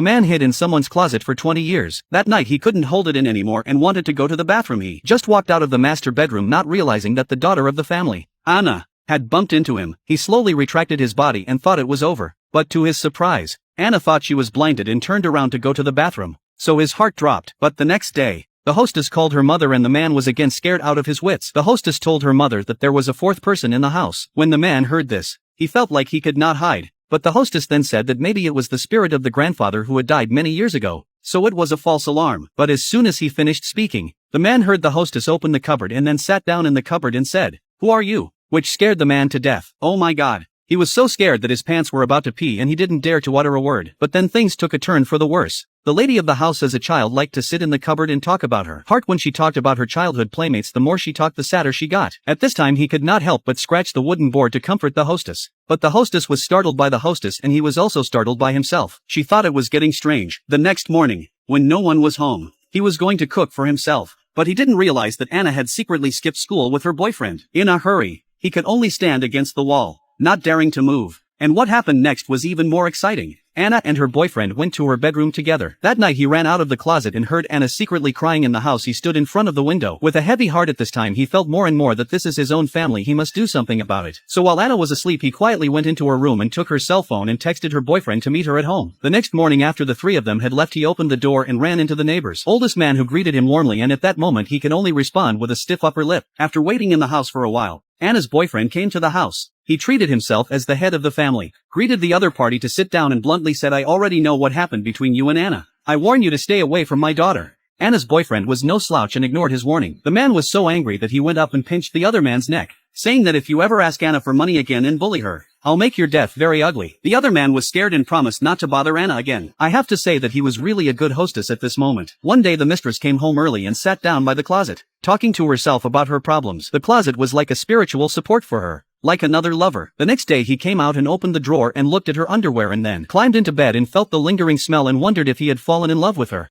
A man hid in someone's closet for 20 years. That night he couldn't hold it in anymore and wanted to go to the bathroom. He just walked out of the master bedroom, not realizing that the daughter of the family, Anna, had bumped into him. He slowly retracted his body and thought it was over. But to his surprise, Anna thought she was blinded and turned around to go to the bathroom. So his heart dropped. But the next day, the hostess called her mother and the man was again scared out of his wits. The hostess told her mother that there was a fourth person in the house. When the man heard this, he felt like he could not hide. But the hostess then said that maybe it was the spirit of the grandfather who had died many years ago, so it was a false alarm. But as soon as he finished speaking, the man heard the hostess open the cupboard and then sat down in the cupboard and said, "Who are you?" Which scared the man to death. Oh my god. He was so scared that his pants were about to pee and he didn't dare to utter a word. But then things took a turn for the worse. The lady of the house as a child liked to sit in the cupboard and talk about her heart. When she talked about her childhood playmates, the more she talked the sadder she got. At this time he could not help but scratch the wooden board to comfort the hostess. But the hostess was startled by the hostess and he was also startled by himself. She thought it was getting strange. The next morning, when no one was home, he was going to cook for himself. But he didn't realize that Anna had secretly skipped school with her boyfriend. In a hurry, he could only stand against the wall, not daring to move. And what happened next was even more exciting. Anna and her boyfriend went to her bedroom together. That night he ran out of the closet and heard Anna secretly crying in the house. He stood in front of the window. With a heavy heart at this time he felt more and more that this is his own family, he must do something about it. So while Anna was asleep he quietly went into her room and took her cell phone and texted her boyfriend to meet her at home. The next morning after the three of them had left he opened the door and ran into the neighbor's oldest man who greeted him warmly, and at that moment he could only respond with a stiff upper lip. After waiting in the house for a while, Anna's boyfriend came to the house. He treated himself as the head of the family, greeted the other party to sit down and bluntly said, "I already know what happened between you and Anna. I warn you to stay away from my daughter." Anna's boyfriend was no slouch and ignored his warning. The man was so angry that he went up and pinched the other man's neck, saying that if you ever ask Anna for money again and bully her, I'll make your death very ugly. The other man was scared and promised not to bother Anna again. I have to say that he was really a good hostess at this moment. One day the mistress came home early and sat down by the closet, talking to herself about her problems. The closet was like a spiritual support for her, like another lover. The next day he came out and opened the drawer and looked at her underwear and then climbed into bed and felt the lingering smell and wondered if he had fallen in love with her.